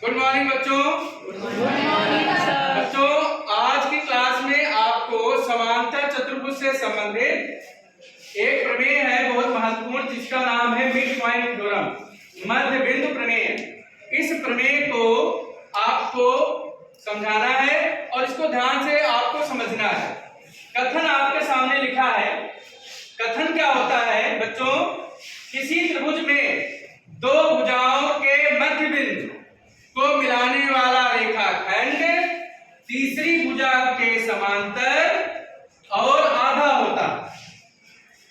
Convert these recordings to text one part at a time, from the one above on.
Good morning बच्चों। बच्चों आज की क्लास में आपको समांतर चतुर्भुज से संबंधित एक प्रमेय है बहुत महत्वपूर्ण, जिसका नाम है मिड पॉइंट थ्योरम, मध्य बिंदु प्रमेय। इस प्रमेय को आपको समझाना है और इसको ध्यान से आपको समझना है। कथन आपके सामने लिखा है। कथन क्या होता है बच्चों? किसी त्रिभुज में दो भुजाओं के मध्य बिंदु को मिलाने वाला रेखाखंड तीसरी भुजा के समांतर और आधा होता।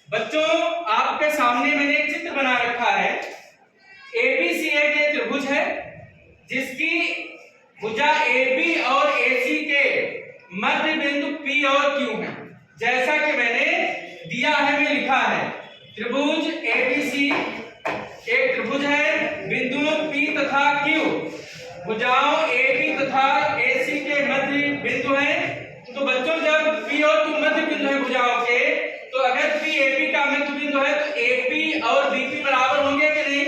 बच्चों आपके सामने मैंने एक चित्र बना रखा है। एबीसीएड ये त्रिभुज है जिसकी भुजा AB और AC के मध्य बिंदु P और Q है। जैसा कि मैंने दिया है में लिखा है, त्रिभुज ABC एक त्रिभुज है, बिंदुओं P तथा Q भुजाओं AB तथा AC के मध्य बिंदु हैं। तो बच्चों जब P और Q मध्य बिंदु है भुजाओं के, तो अगर P AB का मध्य बिंदु है तो AP और BP बराबर होंगे कि नहीं?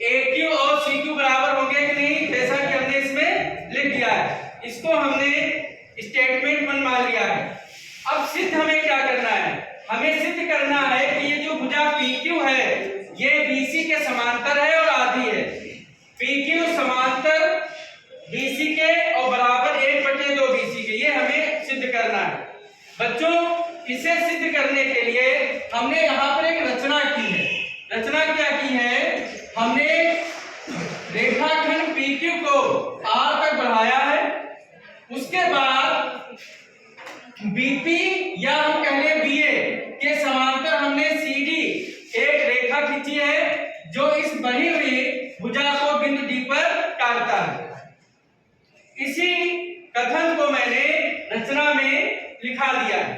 AQ और CQ बराबर होंगे कि नहीं? जैसा कि हमने इसमें लिख दिया है, इसको हमने स्टेटमेंट 1 मान लिया है। अब सिद्ध हमें क्या करना है? हमें सिद्ध करना है कि ये जो भुजा PQ है ये BC के समांतर है और आधी है। PQ समांतर BC के और बराबर 1/2 BC के, ये हमें सिद्ध करना है। बच्चों इसे सिद्ध करने के लिए हमने यहाँ पर एक रचना की है। रचना क्या की है? हमने रेखाखंड PQ को R तक बढ़ाया है। उसके बाद BP या हम कह लें BA के समांतर हमने CD एक रेखा खींची है जो इस बनी हुई भुजा को बिंदु D पर काटता है। इसी कथन को मैंने रचना में लिखा दिया है।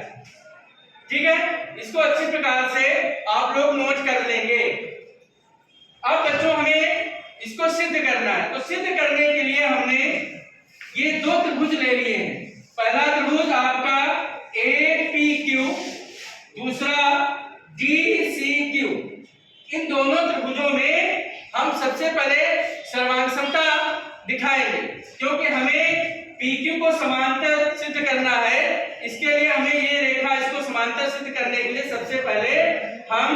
ठीक है, इसको अच्छी प्रकार से आप लोग नोट कर लेंगे। अब बच्चों हमें इसको सिद्ध करना है। तो सिद्ध करने के लिए हमने ये दो त्रिभुज ले लिए हैं। पहला त्रिभुज आपका APQ, दूसरा DCQ। इन दोनों त्रिभुजों में हम सबसे पहले सर्वांग दिखाएंगे, क्योंकि हमें PQ को समांतर सिद्ध करना है। इसके लिए हमें ये रेखा इसको समांतर सिद्ध करने के लिए सबसे पहले हम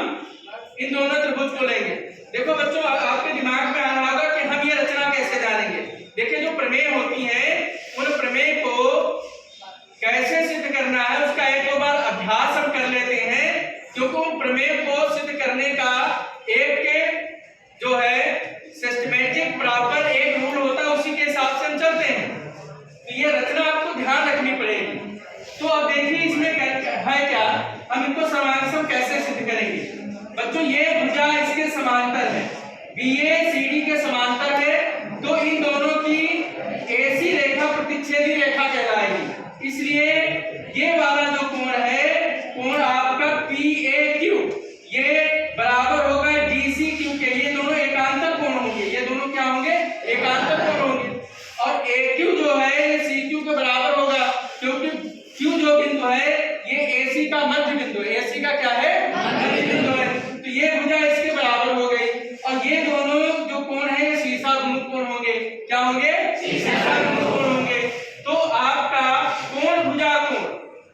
इन दोनों त्रिभुज को लेंगे। देखो बच्चों आपके दिमाग में आ रहा होगा कि हम ये रचना कैसे जानेंगे। देखिए जो प्रमेय होती है उन प्रमेय को कैसे सिद्ध करना है उसका एक दो बार अभ्यास हम कर लेते हैं, क्योंकि उन प्रमेय को सिद्ध करने का एक जो है सिस्टमैटिक प्रॉपर एक रूल होता है, उसी के हिसाब से हम चलते हैं। तो ये रचना आपको ध्यान रखनी पड़ेगी। तो अब देखिए इसमें है क्या, हम इनको समांतर कैसे सिद्ध करेंगे। बच्चों ये भुजा इसके समांतर है, BA CD के समांतर है, तो इन दोनों की AC रेखा प्रतिच्छेदी रेखा कहलाएगी। इसलिए ये वाला जो कोण है, कोण आपका PAQ, ये बराबर होगा DCQ के। ये दोनों एकांतर कोण होंगे, ये दोनों क्या होंगे? एकांतर कोण होंगे। और AQ जो है ये CQ के बराबर होगा, क्योंकि Q जो बिंदु है ये AC का मध्य बिंदु है। AC का क्या है? मध्य बिंदु है। तो ये भुजा इसके बराबर हो गई। और ये दोनों जो कोण है ये सीसा गुणक कोण होंगे। क्या होंगे? सीसा गुणक कोण होंगे। तो आपका कोण भुजा कोण,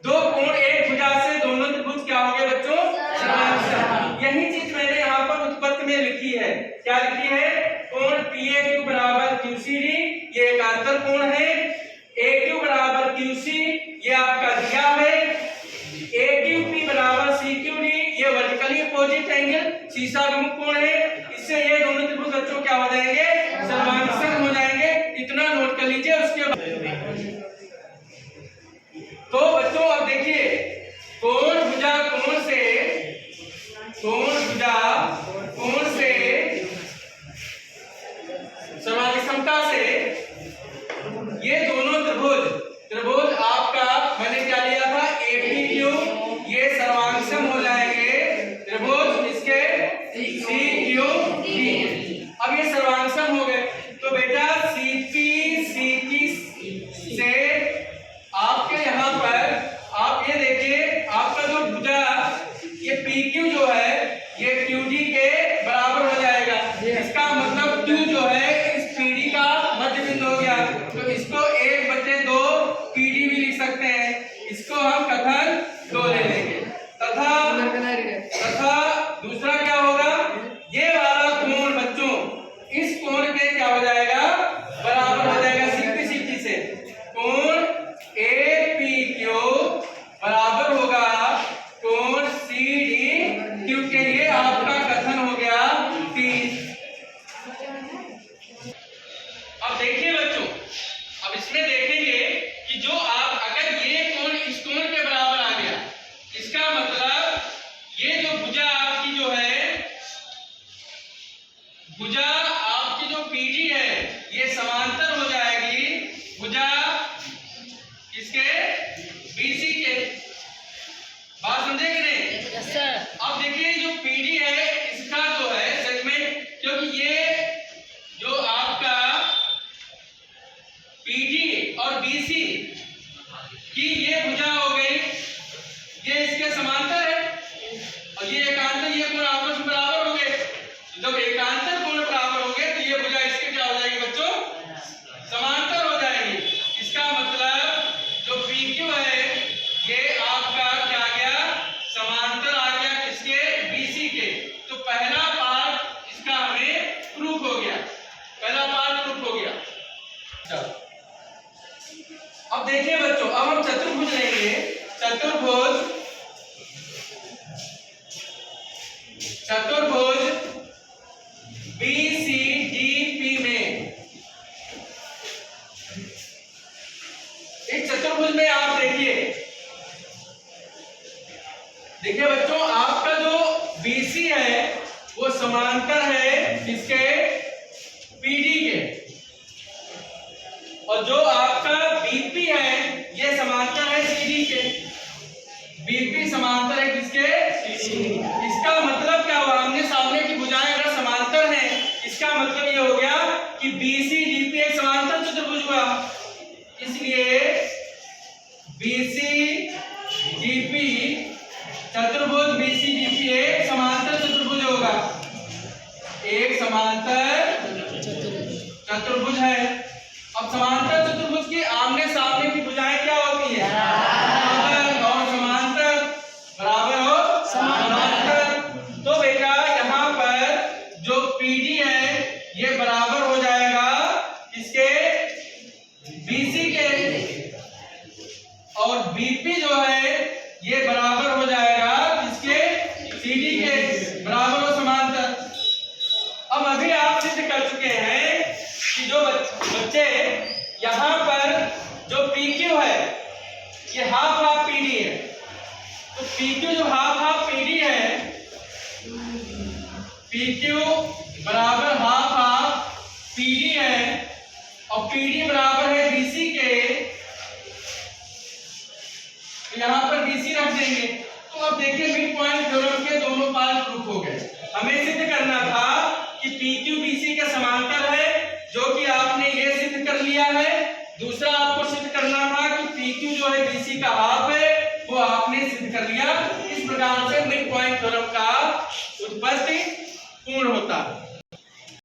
दो कोण एक भुजा से दोनों त्रिभुज क्या होंगे बच्चों? समांतर। यही चीज मैंने यहाँ पर उत्पत्ति में लिखी है। क्या लिखी है? कोण PAQ बराबर QCD, ये एकांतर कोण है। AQ बराबर QC, ये आपका दिया है। AQP बराबर CQD, ये वर्टिकली अपोजिट एंगल सीसा विमुख कोण है। इससे ये दोनों त्रिभुज बच्चों क्या हो जाएंगे? सर्वांग हो जाएंगे। इतना नोट कर लीजिए। उसके बाद तो बच्चों अब देखिए कोण भुजा कोण से सर्वांग से ये दोनों त्रिभुज आपका मैंने क्या लिया था? APQ, ये सर्वांग हो जाएंगे त्रिभुज इसके CQD। अब ये सर्वांग हो गए तो बेटा CP, CQ इस कोण के क्या हो जाएगा, बराबर हो जाएगा। सिंपलिसिटी से कोण APQ बराबर होगा कोण CD, क्योंकि ये आपका कथन हो गया 30। अब देखिए बच्चों, अब इसमें देखेंगे कि जो आप अगर ये कोण इस कोण के बराबर आ गया, इसका मतलब ये जो भुजा आपकी जो है, भुजा आपकी जो PD है ये समांतर हो जाएगी भुजा किसके, BC के। बात समझे कि नहीं? Yes sir. अब देखिए जो PD है इसका जो है सेगमेंट, क्योंकि ये जो आपका PD और BC की ये भुजा हो गई, ये इसके समांतर है और ये एकांतर, ये कोण आपस में बराबर हो गए। जब एकांतर कोण बराबर हो गए तो ये भुजा इसके क्या हो जाएगी बच्चों, समांतर हो जाएगी। इसका मतलब जो PQ है ये आपका क्या गया, समांतर आ गया किसके, BC के। तो पहला पार्ट इसका हमें प्रूफ हो गया, पहला पार्ट प्रूफ हो गया। चलो अब देखिए बच्चों, अब हम चतुर्भुज लेंगे। चतुर्भुज BCDP में, इस चतुर्भुज में आप देखिए बच्चों, आपका जो BC है वो समांतर है किसके, PD के, और जो आपका BP है ये समांतर है CD के। BP समांतर है किसके, CD। इसका मतलब क्या हुआ, आमने सामने की भुजाएं अगर समांतर हैं, इसका मतलब ये हो गया कि BCDP एक समांतर चतुर्भुज हुआ। इसलिए BCDP चतुर्भुज, BCDP एक समांतर चतुर्भुज होगा, एक समांतर चतुर्भुज है। अब समांतर चतुर्भुज की आमने सामने की भुजाएं क्या होती है, बराबर, और समांतर बराबर हो समांतर। तो बेटा यहाँ पर जो PD है ये बराबर हो जाएगा इसके, BC के, और BP जो है ये बराबर हो जाएगा किसके, CD के, बराबर हो समांतर। अब अभी आप सिद्ध कर चुके हैं कि जो बच्चे यहाँ पर जो PQ है ये हाफ हाफ PD है, तो PQ जो हाफ हाफ PD है, PQ बराबर हाफ हाफ PD है, और PD बराबर है BC के, तो यहाँ पर BC रख देंगे। तो अब देखिए मिड पॉइंट थ्योरम के दोनों पार्ट प्रूफ हो गए। हमें सिद्ध करना था कि PQ BC के समांतर है, जो कि आपने ये सिद्ध कर लिया है। दूसरा आपको सिद्ध करना था कि PQ जो है BC का हाफ है, वो आपने सिद्ध कर लिया। इस प्रकार से मिड पॉइंट थ्योरम का उत्पत्ति पूर्ण होता है।